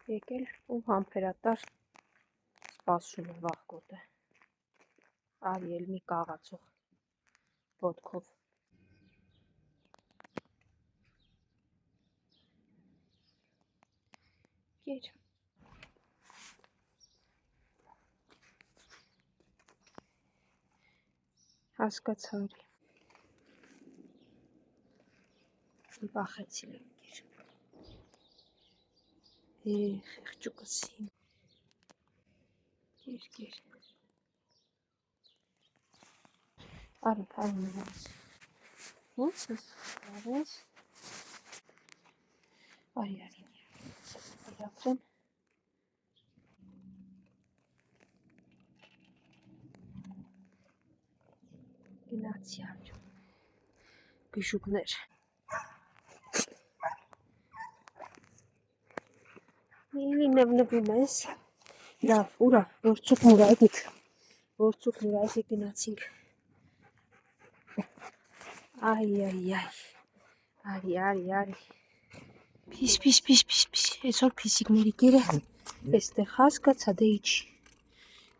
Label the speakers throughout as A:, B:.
A: եկել ու համբերատար սպասում է վախկոտը։ Արի էլ մի կաղացող ոտքով։ Կեր։ Հասկացա արի։ Վախեցի լավ կեր։ Խեղճուկս իմ։ Կեր։ Արի մնաց։ Ոնց ես, լավ ես։ Արի։ Իրապրեմ։ Գնացի արջում։ Գշուկներ։ Էլի նվնվում ես։ Լավ, ուրա, որցուկ մուրայդիկ գնացինք։ Այ։ Արի։ Պիս, այսօր պիսիկների կերը, այստեղ հասկացա, դե իչի։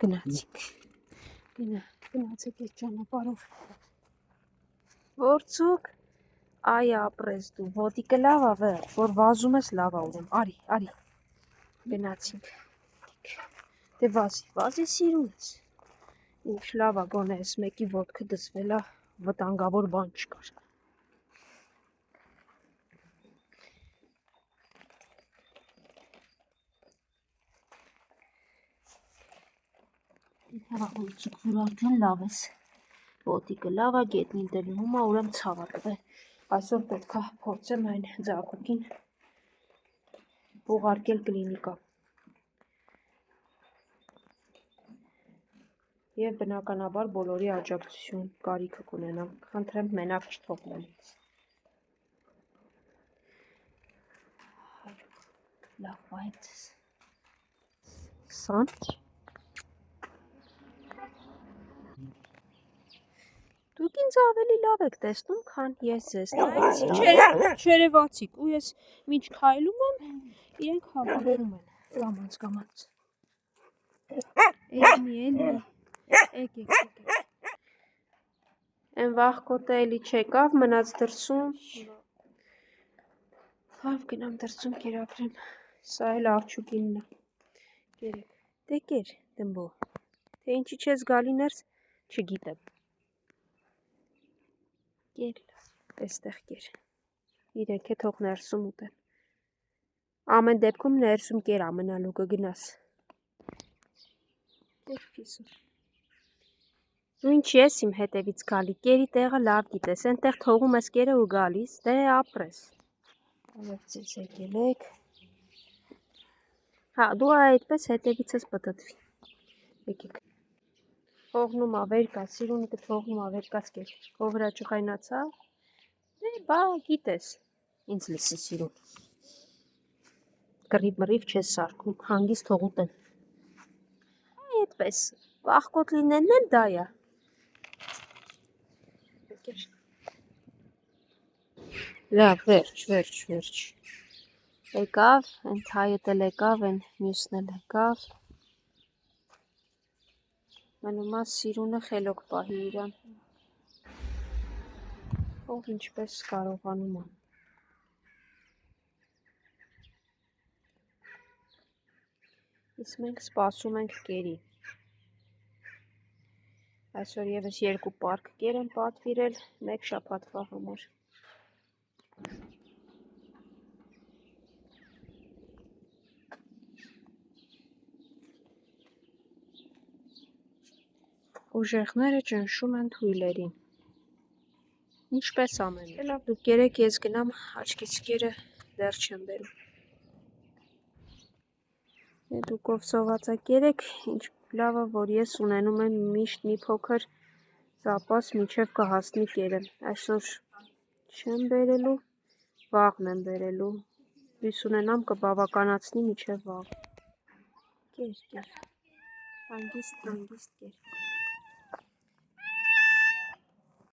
A: Գնացինք։ Գնացեք այս ճանապարհով։ Որցուկ, այ ապրես դու, ոտիկը լավ ա վերջ, որ վազում ես լավ ա ուրեմ, արի, գնացինք, դե վազի սիրուն ես, ինչ լավ ա գոնե ես մեկի ոտքը դսվել ա, վտանգավոր բան չկար։ Հեղա որցուկ, որ արդեն լավ ես, ոտիկը լավ ա, գետնին դնում ա, ուրեմ ցավատը, այսօր պետք ա փորձեմ այն ձագուկին ուղարկել կլինիկա։ Եվ բնականաբար բոլորի աջակցություն կարիքը կունենամ, խնդրեմ մենակ չթողնեմ։ Լավ այդ սան։ Դուք ինձ ավելի լավ եք տեսնում, քան ես ես, չերևացիք, ու ես մինչ քայլում եմ, իրենք հավաքվում են, կամաց։ Էլի, եկ։ Են վախկոտը էլի չեկավ, մնաց դրսում։ Լավ գնամ դրսում կերակրեմ, սա էլ աղջուկինն է, կերեք, դե կեր, դմբո, թե ինչի չես գալի ներս, չգիտեմ։ Կեր, այստեղ կեր, իրենք է թող ներսում ուտեն, ամեն դեպքում ներսում կեր ամենալու կգնաս։ Կեր պիսում։ Դու ինչ ես իմ հետևից գալի, կերի տեղը լավ գիտես, ենտեղ թողում ես կերը ու գալիս, դե ապրես։ Ալև ձեզ եկել եք։ Հա, դու այդպես հետևիցս պտտվի։ Եկեք։ Թողնում ավեր կա, սիրունի կթողնում ավեր կաց կեր, հո վրա չխայնացա, դե բա գիտես, ինձ լսի սիրուն։ Կռիվ չես սարկում, հանգիստ թող ուտեն։ Այդպես, վախկոտ լինելն էլ դա է։ Լավ, վերջ։ Եկավ, ընդ հայդ էլ եկավ, են մյուսն էլ եկավ։ Մնում ա սիրունը խելոք պահի իրան։ Ով ինչպես կարողանում ա։ Իսկ մենք սպասում ենք կերի։ Այսօր եւս 2 պարկ կեր են պատվիրել, 1 շաբաթվա համար։ Ուժեղները ճնշում են թույլերին։ Ինչպես ամեն ինչ։ Լավ, դուք կերեք, ես գնամ, աչքից կերը դեռ չեմ բերում։ Դուք ով սովածա կերեք, ինչ լավ է, որ ես ունենում եմ միշտ մի փոքր запас մինչև կհասնի կերը։ Այսօր չեմ բերելու, վաղն եմ բերելու։ Հույս ունենամ կբավականացնի մինչև վաղ։ Կեր։ Հանգիստ կեր։